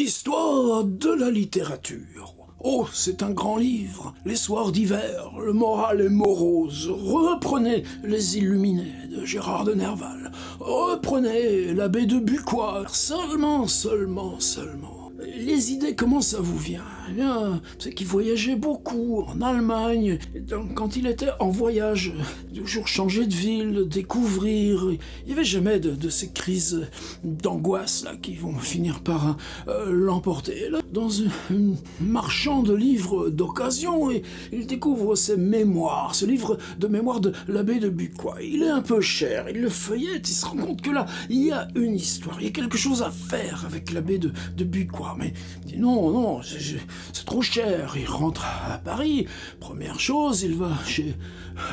Histoire de la littérature. Oh, c'est un grand livre. Les soirs d'hiver, le moral est morose. Reprenez Les Illuminés de Gérard de Nerval. Reprenez L'Abbé de Bucquoy. Seulement. Les idées, comment ça vous vient? Eh bien, c'est qu'il voyageait beaucoup en Allemagne. Et donc, quand il était en voyage, toujours changer de ville, découvrir. Il n'y avait jamais de ces crises d'angoisse là qui vont finir par l'emporter. Là, dans un marchand de livres d'occasion, et il découvre ses mémoires, ce livre de mémoire de l'Abbé de Bucquoy. Il est un peu cher, il le feuillette, il se rend compte que là, il y a une histoire, il y a quelque chose à faire avec l'Abbé de Bucquoy. Mais il dit non, c'est trop cher. Il rentre à Paris. Première chose, il va chez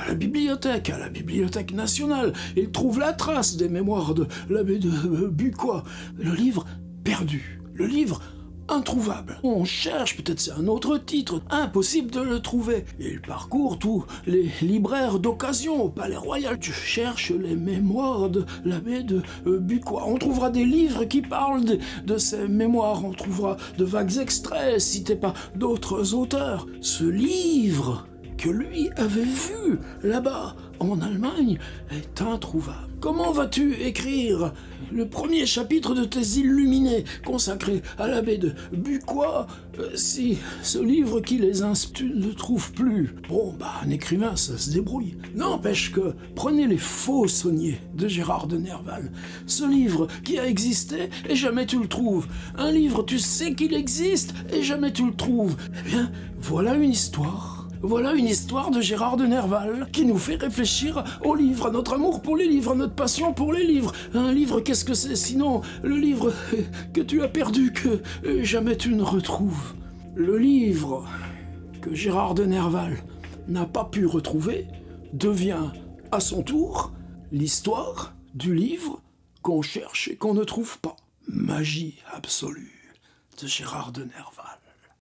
la bibliothèque, à la Bibliothèque nationale. Il trouve la trace des mémoires de l'Abbé de Bucquoy. Le livre perdu. Le livre introuvable. On cherche, peut-être c'est un autre titre, impossible de le trouver. Il parcourt tous les libraires d'occasion au Palais Royal. Tu cherches les mémoires de l'Abbé de Bucquoy. On trouvera des livres qui parlent de ces mémoires. On trouvera de vagues extraits cités par d'autres auteurs. Ce livre que lui avait vu là-bas en Allemagne est introuvable. Comment vas-tu écrire le premier chapitre de tes Illuminés consacré à l'Abbé de Bucquoy si ce livre qui les inspire, tu ne le trouves plus? Bon, un écrivain, ça se débrouille. N'empêche que, prenez Les Faux-Sauniers de Gérard de Nerval. Ce livre qui a existé et jamais tu le trouves. Un livre, tu sais qu'il existe et jamais tu le trouves. Eh bien, voilà une histoire. Voilà une histoire de Gérard de Nerval qui nous fait réfléchir aux livres, à notre amour pour les livres, à notre passion pour les livres. Un livre, qu'est-ce que c'est sinon le livre que tu as perdu, que jamais tu ne retrouves? Le livre que Gérard de Nerval n'a pas pu retrouver devient à son tour l'histoire du livre qu'on cherche et qu'on ne trouve pas. Magie absolue de Gérard de Nerval.